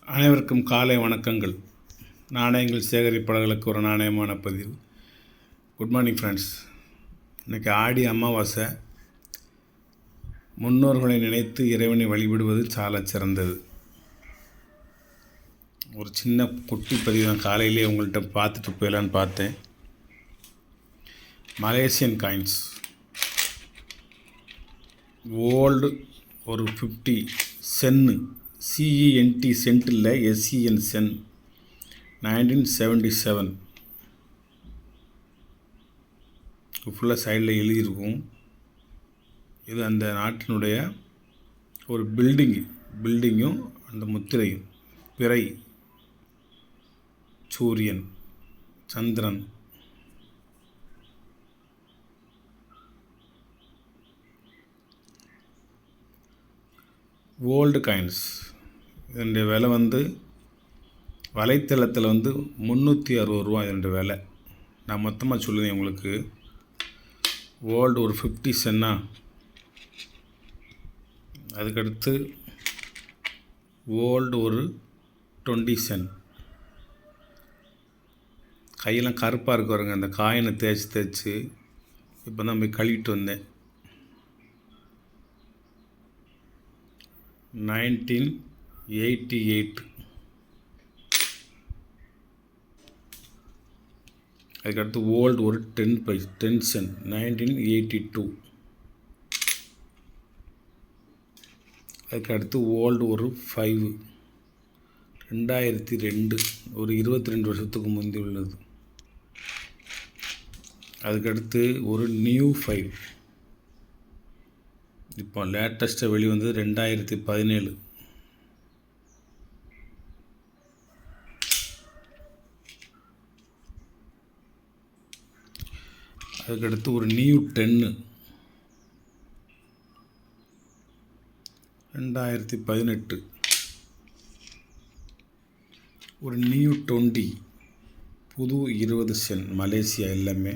அனைவருக்கும் காலை வணக்கங்கள். நாணயங்கள் சேகரிப்பாளர்களுக்கு ஒரு நாணயமான பதிவு. Good morning friends. இன்றைக்கி ஆடி அமாவாசை. முன்னோர்களை நினைத்து இறைவனை வழிபடுவது சால சிறந்தது. ஒரு சின்ன குட்டி பதிவு தான். காலையிலே உங்கள்கிட்ட பார்த்துட்டு போயிடலான்னு பார்த்தேன். மலேசியன் காயின்ஸ் ஓல்டு ஒரு 50 சென்னு, CENT சென்ட் இல்லை, SEN சென், 1977. ஃபுல்லாக சைடில் எழுதியிருக்கும். இது அந்த நாட்டினுடைய ஒரு பில்டிங்கும் அந்த முத்திரையும், பிறை, சூரியன், சந்திரன். ஓல்டு காயின்ஸ் இதனுடைய விலை வலைத்தளத்தில் 360 ரூபா இதனுடைய விலை. நான் மொத்தமாக சொல்லுவேன் உங்களுக்கு. ஓல்டு ஒரு 50 சென்னா, அதுக்கடுத்து ஓல்டு ஒரு 20 சென். கையெல்லாம் கருப்பாக இருக்கு பாருங்க. அந்த காயினை தேய்ச்சி இப்போ தான் போய் கழுவிட்டு வந்தேன். 1988. அதுக்கடுத்து ஓல்டு ஒரு 10 சென், 1982. அதுக்கடுத்து ஓல்டு ஒரு 5, 2002, ஒரு 22 வருஷத்துக்கு முந்தி உள்ளது. அதுக்கடுத்து ஒரு நியூ 5, இப்போ லேட்டஸ்ட்டாக வெளிவந்தது 2017. அதுக்கடுத்து ஒரு நியூ 10, 2018. ஒரு நியூ 20, புது 20 சென், மலேசியா எல்லாமே.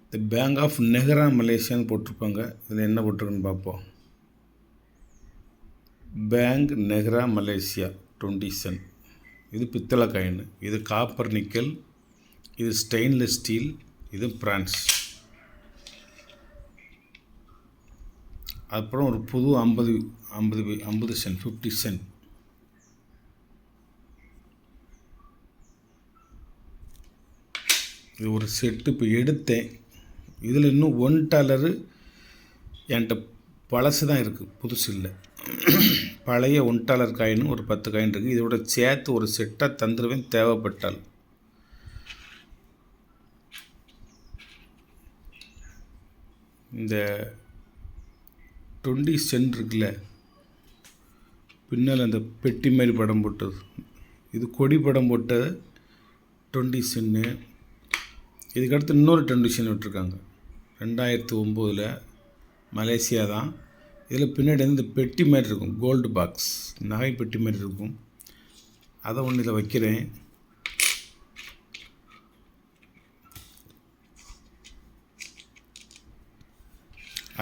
இந்த பேங்க் ஆஃப் நெஹ்ரா மலேசியான்னு போட்டிருப்பாங்க. இதில் என்ன போட்டிருக்குன்னு பார்ப்போம். Bank Negara Malaysia 20 sen. இது பித்தளை காயின், இது காப்பர் நிக்கல், இது ஸ்டெயின்லெஸ் ஸ்டீல், இது பிரான்ஸ். அப்புறம் ஒரு புது 50 சென், 50 சென். இது ஒரு செட்டு இப்போ எடுத்தேன். இதில் இன்னும் $1 என்கிட்ட பழசு தான் இருக்குது, புதுசு இல்லை. பழைய $1 காயின் ஒரு 10 காயின் இருக்குது. இதோட சேர்த்து ஒரு செட்டாக தந்துடுவேன் தேவைப்பட்டால். இந்த 20 சென்ட் இருக்குல்ல, பின்னால் அந்த பெட்டி மாதிரி படம் போட்டது, இது கொடி படம் போட்ட 20 சென்னு. இதுக்கடுத்து இன்னொரு 20 சென் விட்டுருக்காங்க 2009 மலேசியா தான். இதில் பின்னாடி இந்த பெட்டி மாதிரி இருக்கும், கோல்டு பாக்ஸ், நகை பெட்டி மாதிரி இருக்கும். அதை ஒன்று இதில் வைக்கிறேன்.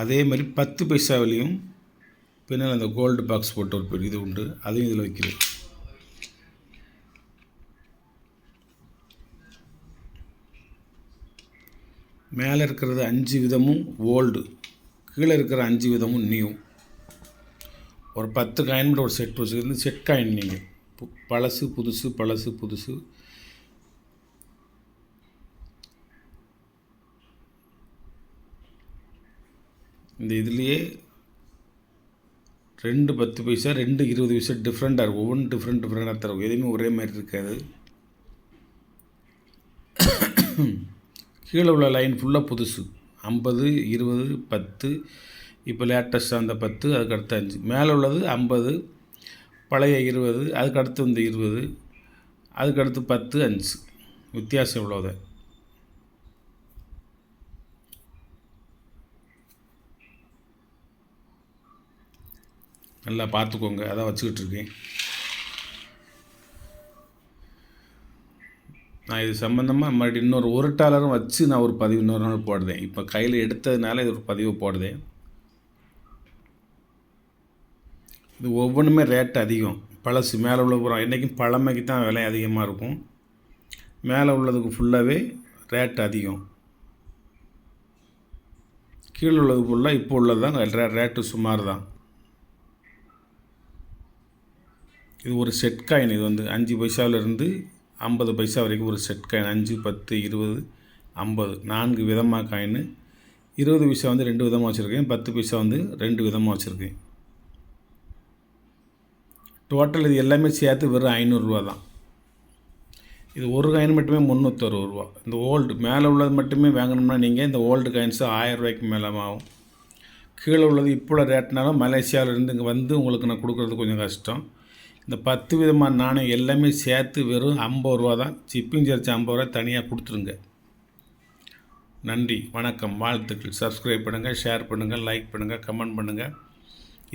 அதே மாதிரி 10 பைசாவிலையும் பின்னால் அந்த கோல்டு பாக்ஸ் போட்ட ஒரு இது உண்டு, அதையும் இதில் வைக்கிறேன். மேலே இருக்கிறது 5 விதமும் ஓல்டு, கீழே இருக்கிற 5 விதமும் நியூ. ஒரு 10 காயின் மட்டும் ஒரு செட் வச்சுருந்து செட் காயின். நீங்கள் பழசு புதுசு, பழசு புதுசு. இந்த இதுலேயே 2 10 பைசா, 2 20 பைசா டிஃப்ரெண்ட்டாக இருக்கும். ஒவ்வொன்றும் டிஃப்ரெண்ட்டாக தரும். எதுவுமே ஒரே மாதிரி இருக்காது. கீழே உள்ள லைன் ஃபுல்லாக புதுசு. 50, 20, 10. இப்போ லேட்டஸ்ட்டாக அந்த 10, அதுக்கடுத்து 5. மேலே உள்ளது 50, பழைய 20, அதுக்கடுத்து இந்த 20, அதுக்கடுத்து 10, 5. வித்தியாசம் இவ்வளோதான். நல்லா பார்த்துக்கோங்க. அதான் வச்சுக்கிட்டு இருக்கேன். நான் இது சம்மந்தமாக மறுபடியும் இன்னொரு $1 வச்சு நான் ஒரு பதிவு இன்னொரு நாள் போடுறேன். இப்போ கையில் எடுத்ததுனால இது ஒரு பதிவு போடுறேன். இது ஒவ்வொன்றுமே ரேட் அதிகம். பழசு மேலே உள்ள பூரா இன்றைக்கும் பழமைக்கு தான் விலை அதிகமாக இருக்கும். மேலே உள்ளதுக்கு ஃபுல்லாகவே ரேட் அதிகம். கீழே உள்ளது ஃபுல்லாக இப்போ உள்ளது தான் ரேட்டு சுமார் தான். இது ஒரு செட் காயின். இது வந்து 5 பைசாவிலேருந்து 50 பைசா வரைக்கும் ஒரு செட் காயின். 5, 10, 20, 50 4 விதமாக காயின். 20 பைசா வந்து 2 விதமாக வச்சுருக்கேன். 10 பைசா வந்து 2 விதமாக வச்சுருக்கேன். டோட்டல் இது எல்லாமே சேர்த்து வெறும் 500 ரூபா தான். இது ஒரு காயின் மட்டுமே 360 ரூபா. இந்த ஓல்டு மேலே உள்ளது மட்டுமே வாங்கணும்னா நீங்கள் இந்த ஓல்டு காயின்ஸு 1000 ரூபாய்க்கு மேலே ஆகும். கீழே உள்ளது இப்போ உள்ள ரேட்னாலும் மலேசியாவிலேருந்து இங்கே வந்து உங்களுக்கு நான் கொடுக்குறது கொஞ்சம் கஷ்டம். இந்த 10 விதமான நாணயம் எல்லாமே சேர்த்து வெறும் 50 ரூபா தான். சிப்பிங் சார்ஜ் 50 ரூபா தனியாக கொடுத்துருங்க. நன்றி, வணக்கம், வாழ்த்துக்கள். சப்ஸ்கிரைப் பண்ணுங்கள், ஷேர் பண்ணுங்கள், லைக் பண்ணுங்கள், கமெண்ட் பண்ணுங்கள்.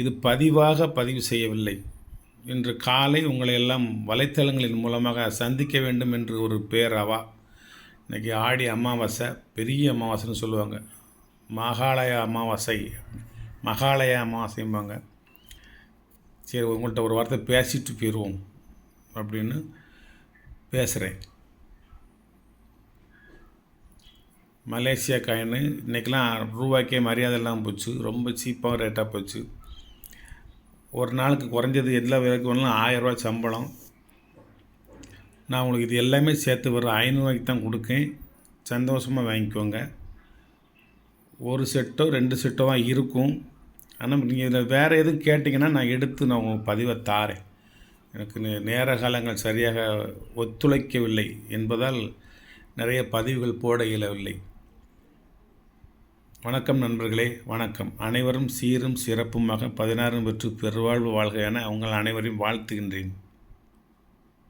இது பதிவாக பதிவு செய்யவில்லை. இன்று காலை உங்களை எல்லாம் வலைத்தளங்களின் மூலமாக சந்திக்க வேண்டும் என்று ஒரு பேரவா. இன்றைக்கி ஆடி அமாவாசை, பெரிய அமாவாசைன்னு சொல்லுவாங்க. மகாலய அமாவாசைம்பாங்க. சரி, உங்கள்கிட்ட ஒரு வார்த்தை பேசிட்டு போயிடுவோம் அப்படின்னு பேசுகிறேன். மலேசியா காயின் இன்றைக்கெலாம் ரூபாய்க்கே மரியாதை இல்லாமல் போச்சு. ரொம்ப சீப்பாக ரேட்டாக போச்சு. ஒரு நாளுக்கு குறைஞ்சது எல்லா விலைக்கு வேணாலும் 1000 ரூபா சம்பளம். நான் உங்களுக்கு இது எல்லாமே சேர்த்து வர 500 ரூபாய்க்கு தான் கொடுக்கேன். சந்தோஷமாக வாங்கிக்கோங்க. ஒரு செட்டோ 2 செட்டோ தான் இருக்கும். ஆனால் நீங்கள் இதில் வேறு எதுவும் கேட்டிங்கன்னா நான் எடுத்து நான் உங்களுக்கு பதிவை தாரேன். எனக்கு நேர காலங்கள் சரியாக ஒத்துழைக்கவில்லை என்பதால் நிறைய பதிவுகள் போட இயலவில்லை. வணக்கம் நண்பர்களே, வணக்கம். அனைவரும் சீரும் சிறப்புமாக 16 பெற்று பெருவாழ்வு வாழ்க என உங்கள் அனைவரையும் வாழ்த்துகின்றேன்.